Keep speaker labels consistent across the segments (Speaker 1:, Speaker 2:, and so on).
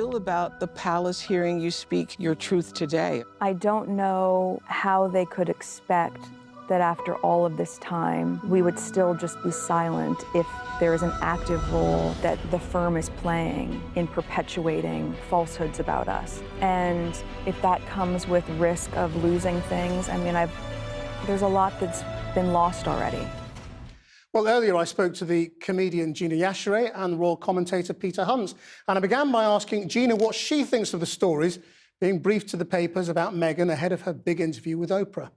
Speaker 1: feel about the palace hearing you speak your truth today?
Speaker 2: I don't know how they could expect that after all of this time, we would still just be silent if there is an active role that the firm is playing in perpetuating falsehoods about us. And if that comes with risk of losing things, I mean, there's a lot that's been lost already.
Speaker 3: Well, earlier I spoke to the comedian Gina Yashere and the royal commentator Peter Hunt, and I began by asking Gina what she thinks of the stories being briefed to the papers about Meghan ahead of her big interview with Oprah.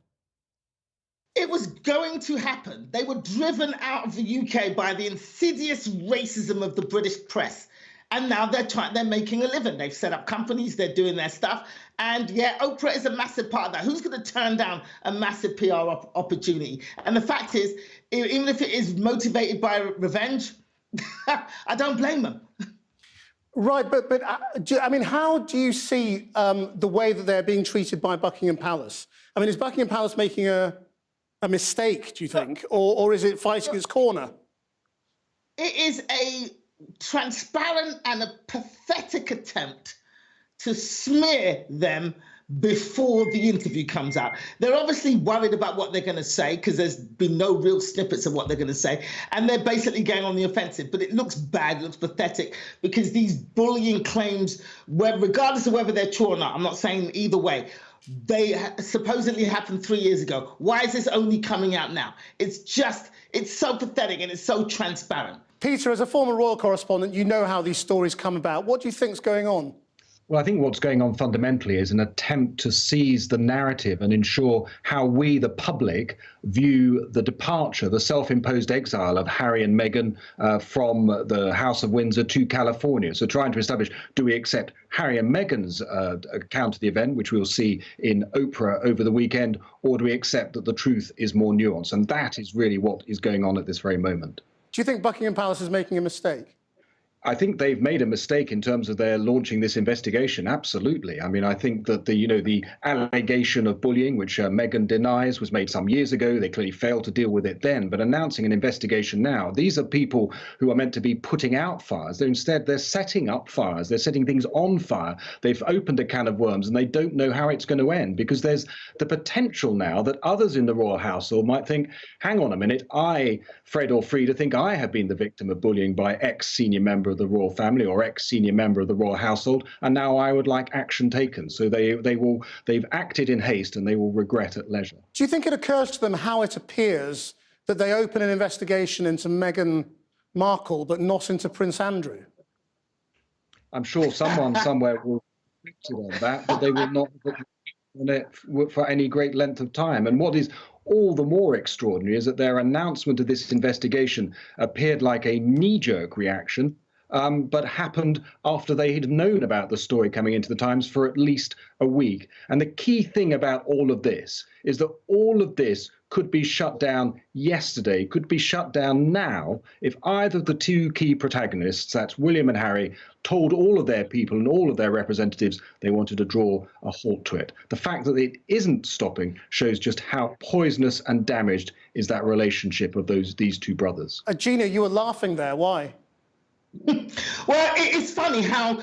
Speaker 4: It was going to happen. They were driven out of the UK by the insidious racism of the British press. And now they're making a living. They've set up companies, they're doing their stuff. And yeah, Oprah is a massive part of that. Who's going to turn down a massive PR opportunity? And the fact is, even if it is motivated by revenge, I don't blame them.
Speaker 3: Right, but I mean, how do you see the way that they're being treated by Buckingham Palace? I mean, is Buckingham Palace making a mistake, do you think? Or is it fighting its corner?
Speaker 4: It is a transparent and a pathetic attempt to smear them before the interview comes out. They're obviously worried about what they're going to say because there's been no real snippets of what they're going to say. And they're basically going on the offensive. But it looks bad, it looks pathetic, because these bullying claims, regardless of whether they're true or not, I'm not saying either way, they supposedly happened 3 years ago. Why is this only coming out now? It's so pathetic and it's so transparent.
Speaker 3: Peter, as a former royal correspondent, you know how these stories come about. What do you think's going on?
Speaker 5: Well, I think what's going on fundamentally is an attempt to seize the narrative and ensure how we, the public, view the departure, the self-imposed exile of Harry and Meghan from the House of Windsor to California. So trying to establish, do we accept Harry and Meghan's account of the event, which we'll see in Oprah over the weekend, or do we accept that the truth is more nuanced? And that is really what is going on at this very moment.
Speaker 3: Do you think Buckingham Palace is making a mistake?
Speaker 5: I think they've made a mistake in terms of their launching this investigation. Absolutely. I mean, I think that the allegation of bullying, which Meghan denies, was made some years ago. They clearly failed to deal with it then. But announcing an investigation now, these are people who are meant to be putting out fires. They're setting up fires. They're setting things on fire. They've opened a can of worms and they don't know how it's going to end, because there's the potential now that others in the royal household might think, hang on a minute, Fred or Frida, think I have been the victim of bullying by ex-senior member of the royal family or ex-senior member of the royal household, and now I would like action taken. So they've acted in haste and they will regret at leisure.
Speaker 3: Do you think it occurs to them how it appears that they open an investigation into Meghan Markle but not into Prince Andrew?
Speaker 5: I'm sure someone somewhere will be on that, but they will not on it for any great length of time. And what is all the more extraordinary is that their announcement of this investigation appeared like a knee-jerk reaction, but happened after they had known about the story coming into the Times for at least a week. And the key thing about all of this is that all of this could be shut down yesterday, could be shut down now, if either of the two key protagonists, that's William and Harry, told all of their people and all of their representatives they wanted to draw a halt to it. The fact that it isn't stopping shows just how poisonous and damaged is that relationship of these two brothers.
Speaker 3: Gina, you were laughing there. Why?
Speaker 4: Well, it's funny how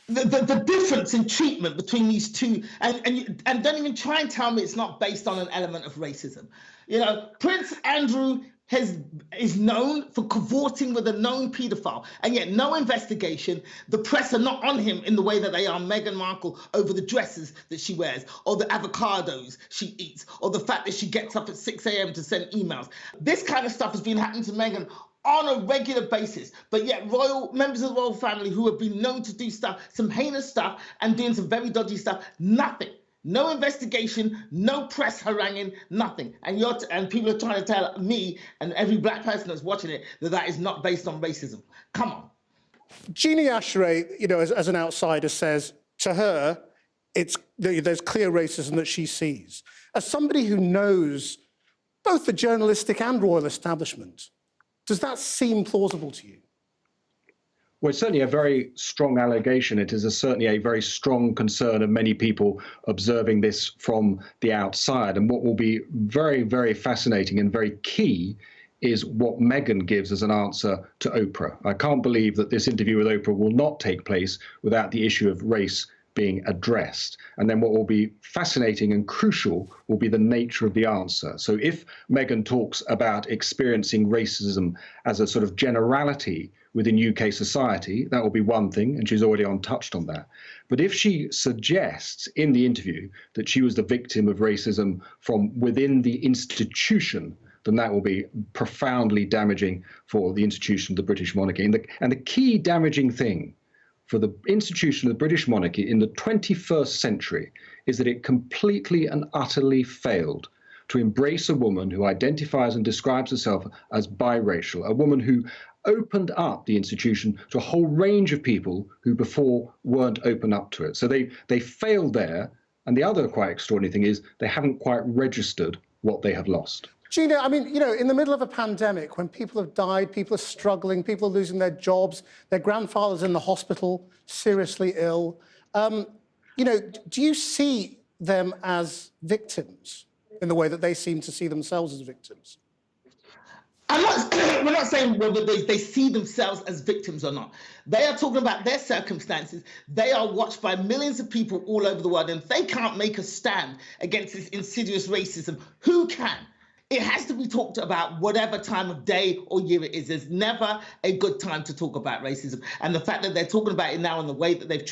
Speaker 4: the difference in treatment between these two, and don't even try and tell me it's not based on an element of racism. You know, Prince Andrew is known for cavorting with a known paedophile, and yet no investigation. The press are not on him in the way that they are Meghan Markle over the dresses that she wears, or the avocados she eats, or the fact that she gets up at 6 a.m. to send emails. This kind of stuff has been happening to Meghan on a regular basis, but yet members of the royal family who have been known to do stuff, some heinous stuff, and doing some very dodgy stuff, nothing. No investigation, no press haranguing, nothing. And people are trying to tell me and every black person that's watching it that is not based on racism. Come on.
Speaker 3: Gina Yashere, you know, as an outsider, says to her, there's clear racism that she sees. As somebody who knows both the journalistic and royal establishment, does that seem plausible to you?
Speaker 5: Well, it's certainly a very strong allegation. It is certainly a very strong concern of many people observing this from the outside. And what will be very, very fascinating and very key is what Meghan gives as an answer to Oprah. I can't believe that this interview with Oprah will not take place without the issue of race being addressed. And then what will be fascinating and crucial will be the nature of the answer. So if Meghan talks about experiencing racism as a sort of generality within UK society, that will be one thing, and she's already touched on that. But if she suggests in the interview that she was the victim of racism from within the institution, then that will be profoundly damaging for the institution of the British monarchy. And the key damaging thing for the institution of the British monarchy in the 21st century is that it completely and utterly failed to embrace a woman who identifies and describes herself as biracial, a woman who opened up the institution to a whole range of people who before weren't open up to it. So they failed there. And the other quite extraordinary thing is they haven't quite registered what they have lost.
Speaker 3: Gina, I mean, you know, in the middle of a pandemic, when people have died, people are struggling, people are losing their jobs, their grandfather's in the hospital, seriously ill, you know, do you see them as victims in the way that they seem to see themselves as victims?
Speaker 4: We're not saying whether they see themselves as victims or not. They are talking about their circumstances. They are watched by millions of people all over the world, and if they can't make a stand against this insidious racism, who can? It has to be talked about whatever time of day or year it is. There's never a good time to talk about racism. And the fact that they're talking about it now and the way that they've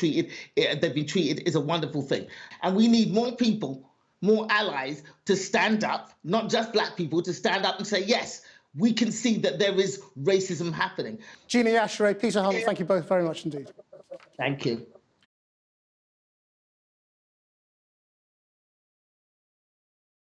Speaker 4: been treated is a wonderful thing. And we need more people, more allies to stand up, not just black people, to stand up and say, yes, we can see that there is racism happening.
Speaker 3: Gina Yashere, Peter Hunt, thank you both very much indeed.
Speaker 4: Thank you.